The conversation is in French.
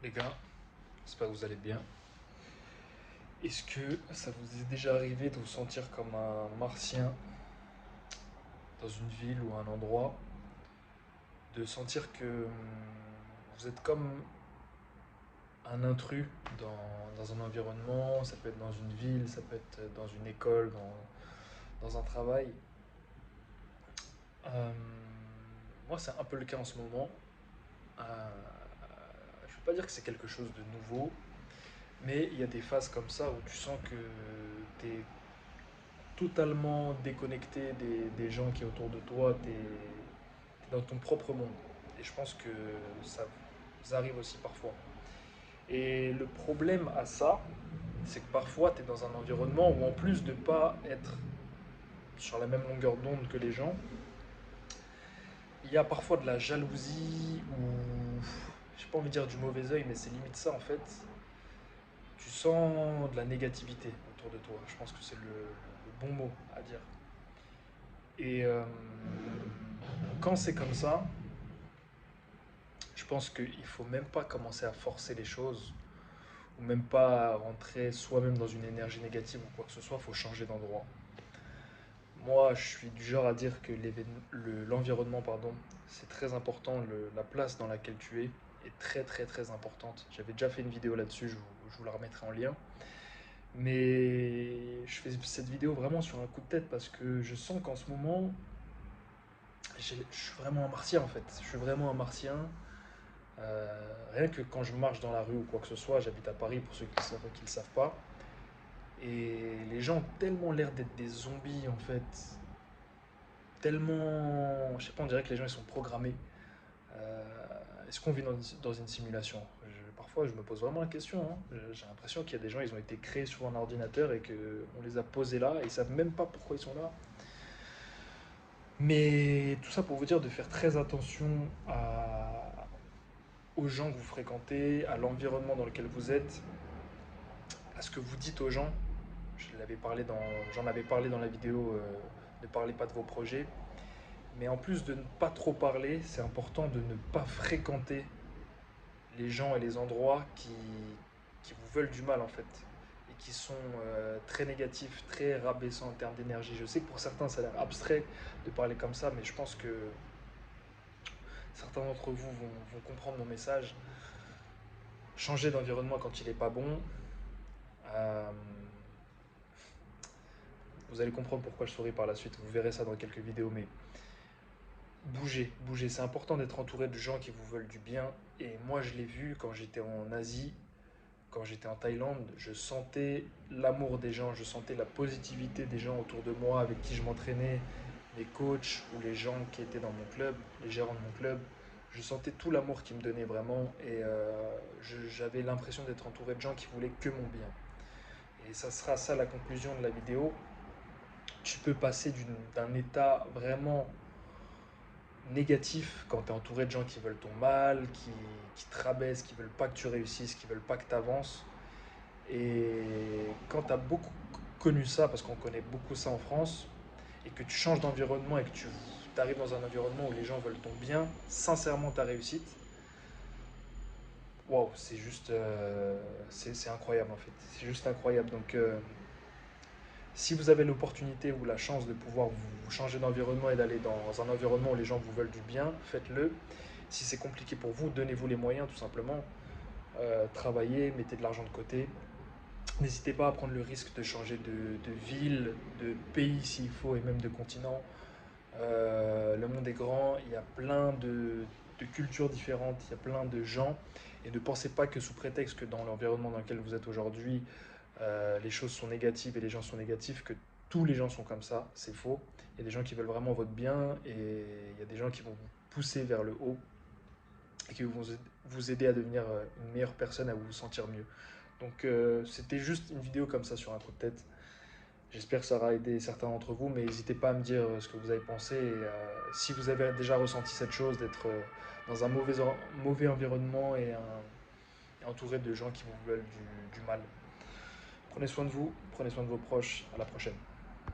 Les gars, j'espère que vous allez bien. Est-ce que ça vous est déjà arrivé de vous sentir comme un martien dans une ville ou un endroit, de sentir que vous êtes comme un intrus dans un environnement, ça peut être dans une ville, ça peut être dans une école, dans un travail. Euh, Moi, c'est un peu le cas en ce moment. Euh, je ne veux pas dire que c'est quelque chose de nouveau, mais il y a des phases comme ça où tu sens que tu es totalement déconnecté des gens qui est autour de toi, tu es dans ton propre monde. Et je pense que ça arrive aussi parfois. Et le problème à ça, c'est que parfois tu es dans un environnement où en plus de pas être sur la même longueur d'onde que les gens, il y a parfois de la jalousie ou j'ai pas envie de dire du mauvais œil, mais c'est limite ça en fait. Tu sens de la négativité autour de toi. Je pense que c'est le bon mot à dire. Et quand c'est comme ça, je pense qu'il faut même pas commencer à forcer les choses ou même pas rentrer soi-même dans une énergie négative ou quoi que ce soit, il faut changer d'endroit. Moi, je suis du genre à dire que l'environnement, pardon, c'est très important, la place dans laquelle tu es est très très très importante. J'avais déjà fait une vidéo là-dessus, je vous la remettrai en lien. Mais je fais cette vidéo vraiment sur un coup de tête parce que je sens qu'en ce moment, je suis vraiment un martien en fait. Je suis vraiment un martien. Rien que quand je marche dans la rue ou quoi que ce soit, j'habite à Paris pour ceux qui le savent pas. Et les gens ont tellement l'air d'être des zombies en fait. Tellement. Je sais pas, on dirait que les gens ils sont programmés. Euh, Est-ce qu'on vit dans une simulation? Parfois je me pose vraiment la question, hein. J'ai l'impression qu'il y a des gens, ils ont été créés sur un ordinateur et qu'on les a posés là et ils savent même pas pourquoi ils sont là. Mais tout ça pour vous dire de faire très attention aux gens que vous fréquentez, à l'environnement dans lequel vous êtes, à ce que vous dites aux gens. J'en avais parlé dans la vidéo. Ne parlez pas de vos projets. Mais en plus de ne pas trop parler, c'est important de ne pas fréquenter les gens et les endroits qui vous veulent du mal en fait. Et qui sont très négatifs, très rabaissants en termes d'énergie. Je sais que pour certains ça a l'air abstrait de parler comme ça, mais je pense que certains d'entre vous vont comprendre mon message. Changer d'environnement quand il n'est pas bon. Euh, Vous allez comprendre pourquoi je souris par la suite. Vous verrez ça dans quelques vidéos, mais bougez, bougez. C'est important d'être entouré de gens qui vous veulent du bien. Et moi, je l'ai vu quand j'étais en Asie, quand j'étais en Thaïlande. Je sentais l'amour des gens, je sentais la positivité des gens autour de moi, avec qui je m'entraînais, mes coachs ou les gens qui étaient dans mon club, les gérants de mon club. Je sentais tout l'amour qu'ils me donnaient vraiment et j'avais l'impression d'être entouré de gens qui voulaient que mon bien. Et ça sera ça la conclusion de la vidéo. Tu peux passer d'un état vraiment négatif quand tu es entouré de gens qui veulent ton mal, qui te rabaissent, qui veulent pas que tu réussisses, qui veulent pas que tu avances. Et quand tu as beaucoup connu ça, parce qu'on connaît beaucoup ça en France, et que tu changes d'environnement et que tu arrives dans un environnement où les gens veulent ton bien, sincèrement ta réussite, waouh, c'est juste. C'est incroyable en fait. C'est juste incroyable. Donc. Si vous avez l'opportunité ou la chance de pouvoir vous changer d'environnement et d'aller dans un environnement où les gens vous veulent du bien, faites-le. Si c'est compliqué pour vous, donnez-vous les moyens tout simplement. Travaillez, mettez de l'argent de côté. N'hésitez pas à prendre le risque de changer de ville, de pays s'il faut et même de continent. Le monde est grand, il y a plein de cultures différentes, il y a plein de gens. Et ne pensez pas que sous prétexte que dans l'environnement dans lequel vous êtes aujourd'hui, les choses sont négatives et les gens sont négatifs, que tous les gens sont comme ça, c'est faux. Il y a des gens qui veulent vraiment votre bien et il y a des gens qui vont vous pousser vers le haut et qui vont vous aider à devenir une meilleure personne, à vous sentir mieux. Donc c'était juste une vidéo comme ça sur un coup de tête. J'espère que ça aura aidé certains d'entre vous, mais n'hésitez pas à me dire ce que vous avez pensé et si vous avez déjà ressenti cette chose d'être dans un mauvais environnement et entouré de gens qui vous veulent du mal. Prenez soin de vous, prenez soin de vos proches, à la prochaine.